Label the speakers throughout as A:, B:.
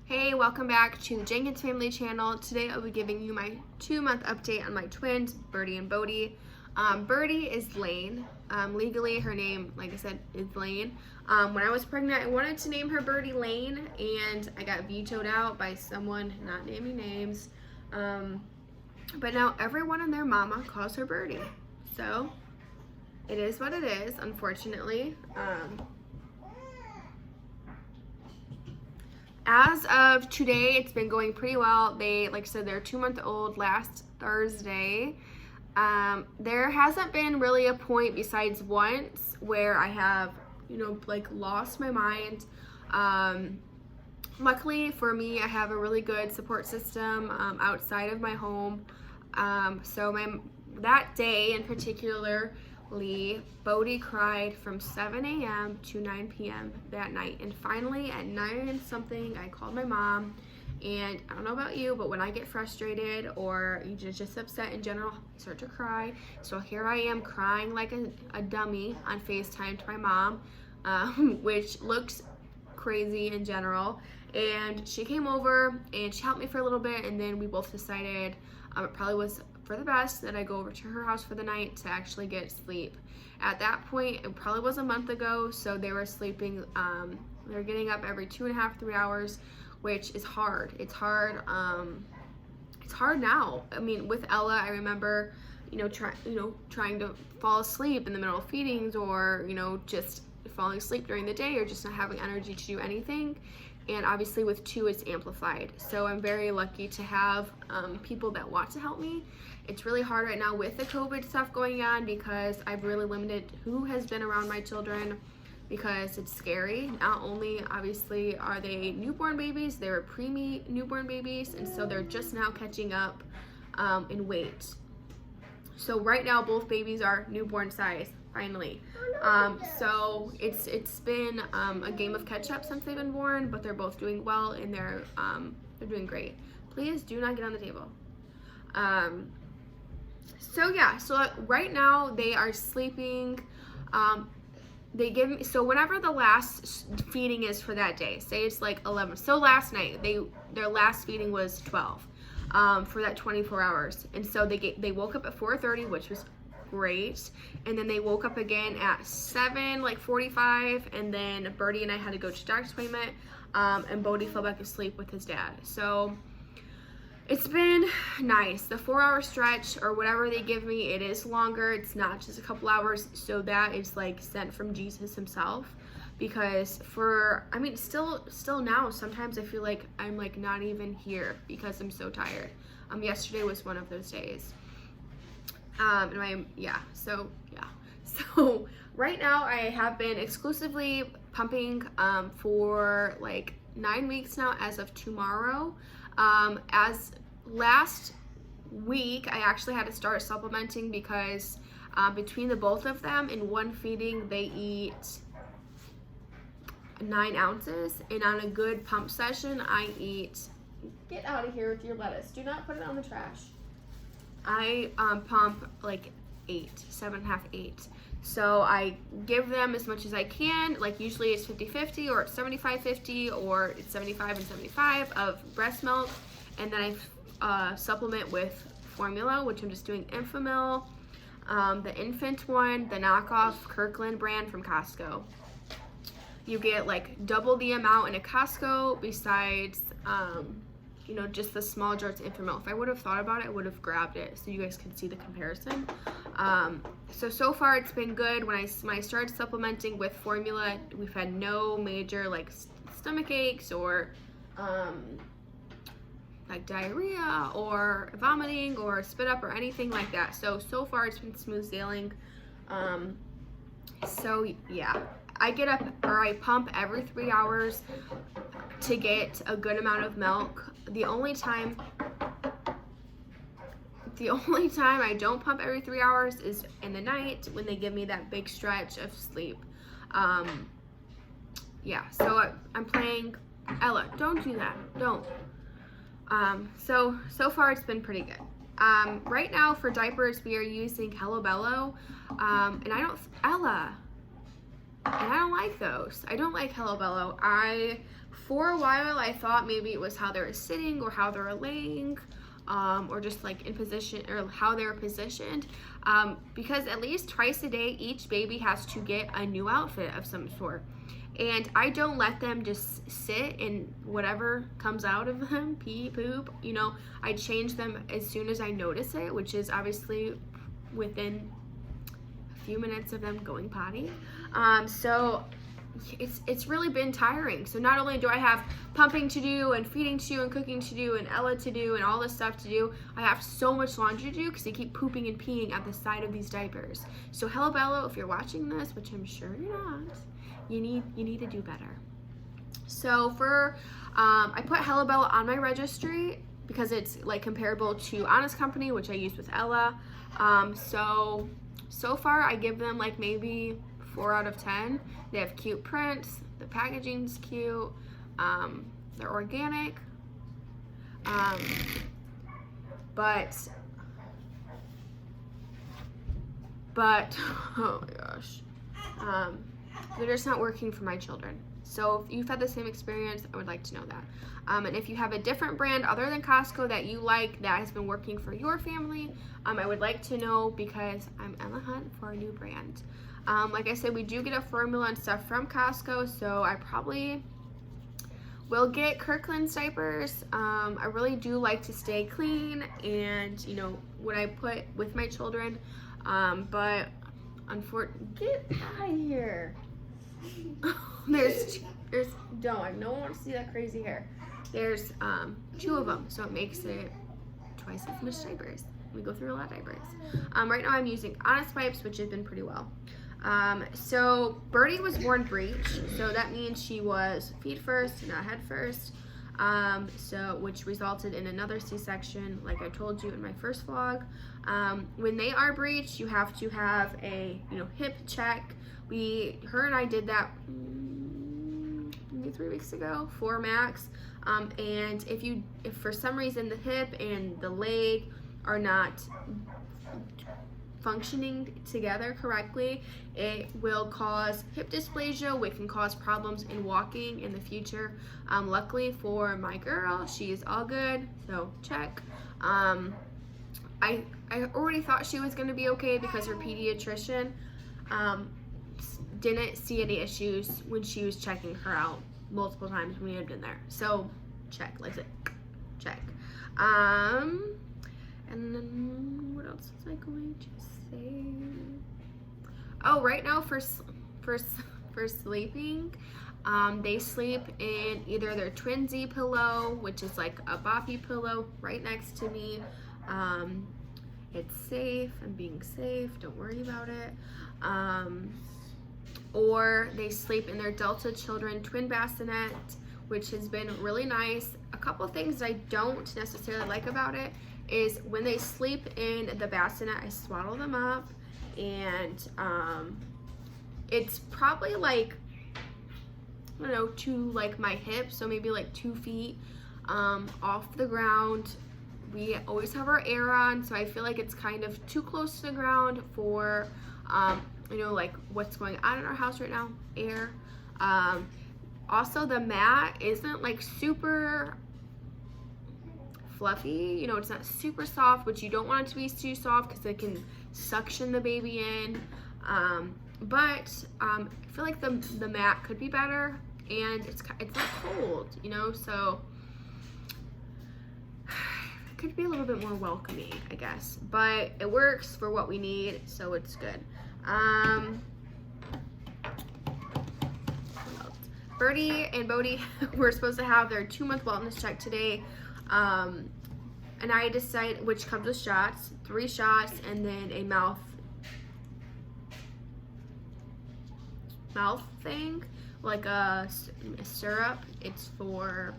A: Hey, welcome back to the Jenkins Family channel. Today I'll be giving you my 2-month update on my twins, Birdie and Bodhi. Birdie is Lane. Legally, her name, like I said, is Lane. When I was pregnant, I wanted to name her Birdie Lane, and I got vetoed out by someone not naming names. But now everyone and their mama calls her Birdie. So, it is what it is, unfortunately. As of today, it's been going pretty well. They, like I said, they're 2-month-old last Thursday. There hasn't been really a point besides once where I have, lost my mind. Luckily for me, I have a really good support system outside of my home. So that day in particular, Bodhi cried from 7 a.m. to 9 p.m. that night, and finally at 9 something I called my mom. And I don't know about you, but when I get frustrated or you just upset in general, I start to cry. So here I am crying like a dummy on FaceTime to my mom, which looks crazy in general. And she came over and she helped me for a little bit, and then we both decided it probably was for the best that I go over to her house for the night to actually get sleep. At that point, it probably was a month ago, so they were sleeping, they were getting up every 2.5, 3 hours, which is hard. It's hard now. I mean, with Ella, I remember, trying to fall asleep in the middle of feedings, or, just falling asleep during the day, or just not having energy to do anything. And obviously with 2, it's amplified. So I'm very lucky to have people that want to help me. It's really hard right now with the COVID stuff going on because I've really limited who has been around my children, because it's scary. Not only obviously are they newborn babies, they were preemie newborn babies, and so they're just now catching up in weight. So right now both babies are newborn size, finally. So it's been a game of catch up since they've been born, but they're both doing well, and they're doing great. Please do not get on the table. So right now they are sleeping. They give me, so whenever the last feeding is for that day, say it's like 11. So last night their last feeding was 12 for that 24 hours, and so they woke up at 4:30, which was great, and then they woke up again at 7:45, and then Birdie and I had to go to doctor's appointment, and Bodhi fell back asleep with his dad. So it's been nice. The 4-hour stretch or whatever they give me, it is longer. It's not just a couple hours, so that is like sent from Jesus himself, because still now sometimes I feel like I'm like not even here because I'm so tired. Yesterday was one of those days. So right now I have been exclusively pumping for like 9 weeks now as of tomorrow. As last week I actually had to start supplementing because between the both of them in one feeding they eat 9 ounces, and on a good pump session I eat, get out of here with your lettuce, do not put it on the trash. I pump like 7.5, 8. So I give them as much as I can. Like usually it's 50-50, or it's 75-50, or it's 75 and 75 of breast milk. And then I supplement with formula, which I'm just doing Infamil, the infant one, the knockoff Kirkland brand from Costco. You get like double the amount in a Costco besides just the small jars of Infamil. If I would have thought about it, I would have grabbed it so you guys can see the comparison. So far it's been good. When I started supplementing with formula, we've had no major like stomach aches or like diarrhea or vomiting or spit up or anything like that. So far it's been smooth sailing. So yeah, I get up, or I pump every 3 hours to get a good amount of milk. The only time I don't pump every 3 hours is in the night when they give me that big stretch of sleep. So I'm playing, Ella, don't do that, don't. So far it's been pretty good. Right now for diapers we are using Hello Bello, and I don't like those. I don't like Hello Bello. I For a while, I thought maybe it was how they were sitting or how they were laying, or just like in position or how they were positioned, because at least twice a day, each baby has to get a new outfit of some sort. And I don't let them just sit in whatever comes out of them, pee, poop, you know. I change them as soon as I notice it, which is obviously within a few minutes of them going potty. So it's really been tiring. So not only do I have pumping to do and feeding to do and cooking to do and Ella to do and all this stuff to do, I have so much laundry to do because they keep pooping and peeing at the side of these diapers. So hello Bello, if you're watching this, which I'm sure you're not, you need to do better. So for I put Hello Bella on my registry because it's like comparable to Honest Company, which I use with Ella. So far I give them like maybe 4 out of 10. They have cute prints, the packaging's cute, they're organic, but oh my gosh, they're just not working for my children. So if you've had the same experience, I would like to know that. And if you have a different brand other than Costco that you like that has been working for your family, I would like to know because I'm on the hunt for a new brand. Like I said, we do get a formula and stuff from Costco, so I probably will get Kirkland's diapers. I really do like to stay clean and, you know, what I put with my children, but unfortunately, get out of here. there's don't, I don't want to see that crazy hair. There's 2 of them, so it makes it twice as much diapers. We go through a lot of diapers. Right now I'm using Honest Wipes, which has been pretty well. So Birdie was born breech, so that means she was feet first, not head first, so which resulted in another C-section, like I told you in my first vlog. When they are breech, you have to have a hip check. Her and I did that maybe 3 weeks ago, 4 max. And if for some reason the hip and the leg are not functioning together correctly, it will cause hip dysplasia, which can cause problems in walking in the future. Luckily for my girl, she is all good, so check. I already thought she was going to be okay because her pediatrician didn't see any issues when she was checking her out multiple times when we had been there. So check, like it, check. And then what else was I going to say? Oh, right now for sleeping, they sleep in either their Twinsy pillow, which is like a boppy pillow right next to me. It's safe. I'm being safe. Don't worry about it. Or they sleep in their Delta Children twin bassinet, which has been really nice. A couple things I don't necessarily like about it is when they sleep in the bassinet, I swaddle them up, and it's probably like, I don't know, to like my hip, so maybe like 2 feet off the ground. We always have our air on, so I feel like it's kind of too close to the ground for like what's going on in our house right now, air. Also, the mat isn't like super fluffy, it's not super soft, which you don't want it to be too soft because it can suction the baby in. But I feel like the mat could be better, and it's not cold, so it could be a little bit more welcoming, I guess. But it works for what we need, so it's good. Birdie and Bodhi were supposed to have their 2-month wellness check today, and I decided, which comes with shots, 3 shots, and then a mouth thing, like a syrup. It's for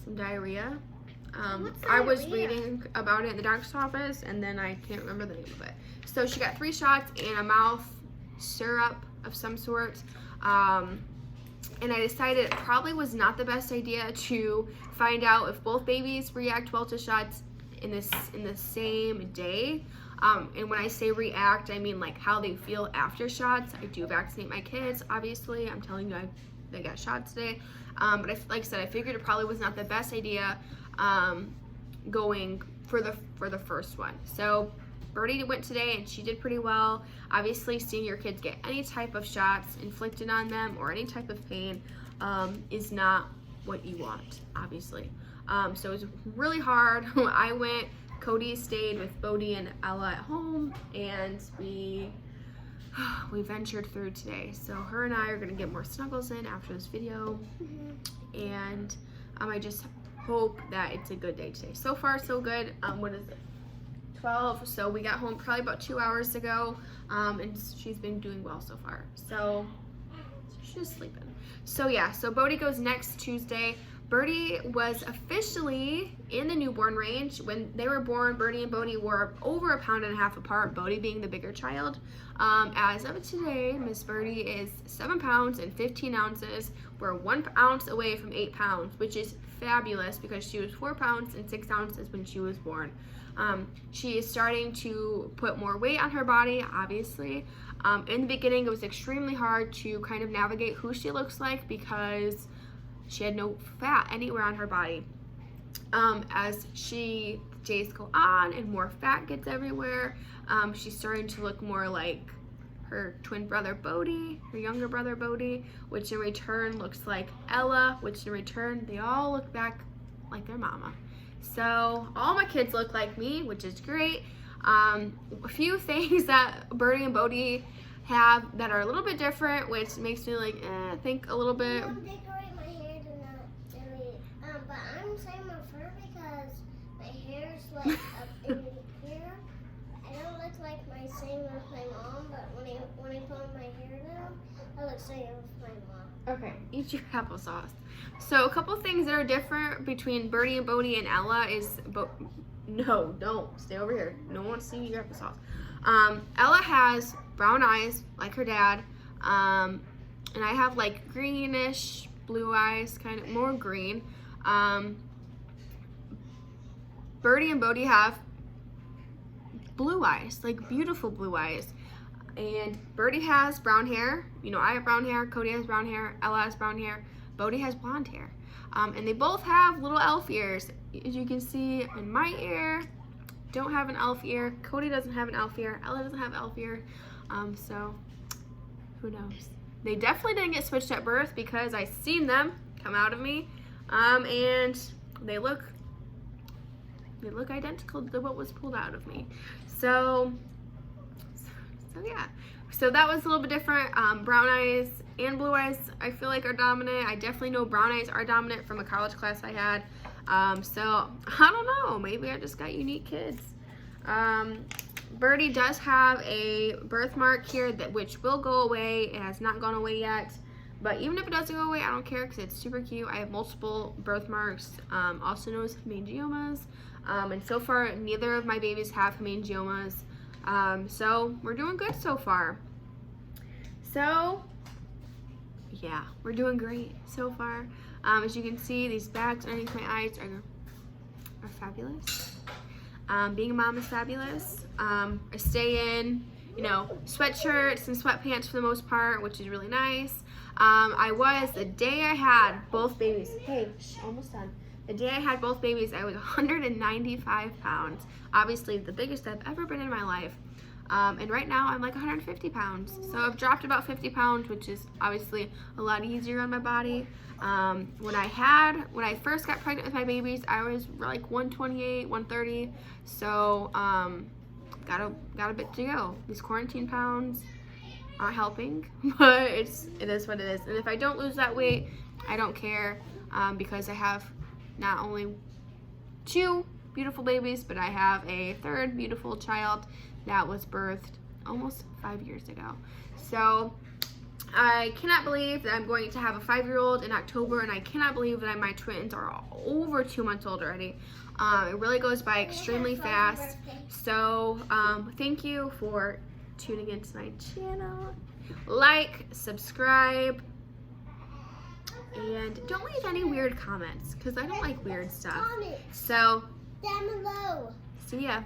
A: some diarrhea. I was reading about it in the doctor's office, and then I can't remember the name of it. So she got 3 shots and a mouth syrup of some sort. And I decided it probably was not the best idea to find out if both babies react well to shots in the same day. And when I say react, I mean like how they feel after shots. I do vaccinate my kids, obviously. I'm telling you, I've they got shots today. But like I said, I figured it probably was not the best idea going for the first one. So Birdie went today and she did pretty well. Obviously, seeing your kids get any type of shots inflicted on them or any type of pain is not what you want, obviously. So it was really hard. I went, Cody stayed with Bodhi and Ella at home, and we ventured through today. So her and I are gonna get more snuggles in after this video, and I just hope that it's a good day today. So far, so good. What is it? 12. So we got home probably about 2 hours ago, and she's been doing well so far. So she's sleeping. So yeah, so Bodhi goes next Tuesday. Birdie was officially in the newborn range. When they were born, Birdie and Bodhi were over 1.5 pounds apart, Bodhi being the bigger child. As of today, Miss Birdie is 7 pounds and 15 ounces. We're 1 ounce away from 8 pounds, which is fabulous because she was 4 pounds and 6 ounces when she was born. She is starting to put more weight on her body, obviously. In the beginning, it was extremely hard to kind of navigate who she looks like because she had no fat anywhere on her body. As days go on and more fat gets everywhere, she's starting to look more like her twin brother Bodhi, her younger brother Bodhi, which in return looks like Ella, which in return they all look back like their mama. So all my kids look like me, which is great. A few things that Birdie and Bodhi have that are a little bit different, which makes me like think a little bit.
B: Decorate my hair to not delete. But I'm saying my fur because my hair's like up in here. I don't look like my same with my mom, but when I put my hair down, I look same with my mom.
A: Okay, eat your applesauce. So a couple things that are different between Birdie and Bodhi and Ella is, no, don't stay over here. No one wants to see your applesauce. Ella has brown eyes like her dad, and I have like greenish blue eyes, kind of more green. Birdie and Bodhi have blue eyes, like beautiful blue eyes. And Birdie has brown hair. You know, I have brown hair. Cody has brown hair. Ella has brown hair. Bodhi has blonde hair. And they both have little elf ears. As you can see in my ear, don't have an elf ear. Cody doesn't have an elf ear. Ella doesn't have elf ear. So who knows? They definitely didn't get switched at birth because I seen them come out of me. And they look identical to what was pulled out of me. So yeah, so that was a little bit different. Brown eyes and blue eyes I feel like are dominant. I definitely know brown eyes are dominant from a college class I had. So I don't know, maybe I just got unique kids. Birdie does have a birthmark here which will go away. It has not gone away yet, but even if it doesn't go away, I don't care because it's super cute. I have multiple birthmarks, also known as hemangiomas, and so far neither of my babies have hemangiomas. So we're doing good so far. So yeah, we're doing great so far. As you can see, these bags underneath my eyes are fabulous. Being a mom is fabulous. I stay in, sweatshirts and sweatpants for the most part, which is really nice. The day I had both babies, almost done. The day I had both babies, I was 195 pounds. Obviously, the biggest I've ever been in my life. And right now, I'm like 150 pounds. So I've dropped about 50 pounds, which is obviously a lot easier on my body. When I first got pregnant with my babies, I was like 128, 130. So got a bit to go. These quarantine pounds aren't helping, but it is what it is. And if I don't lose that weight, I don't care, because I have not only 2 beautiful babies, but I have a 3rd beautiful child that was birthed almost 5 years ago. So I cannot believe that I'm going to have a 5-year-old in October, and I cannot believe that my twins are over 2 months old already. It really goes by extremely fast. So thank you for tuning into my channel. Like, subscribe, and don't leave any weird comments because I don't like weird stuff.
B: Comments
A: So
B: down below.
A: see ya.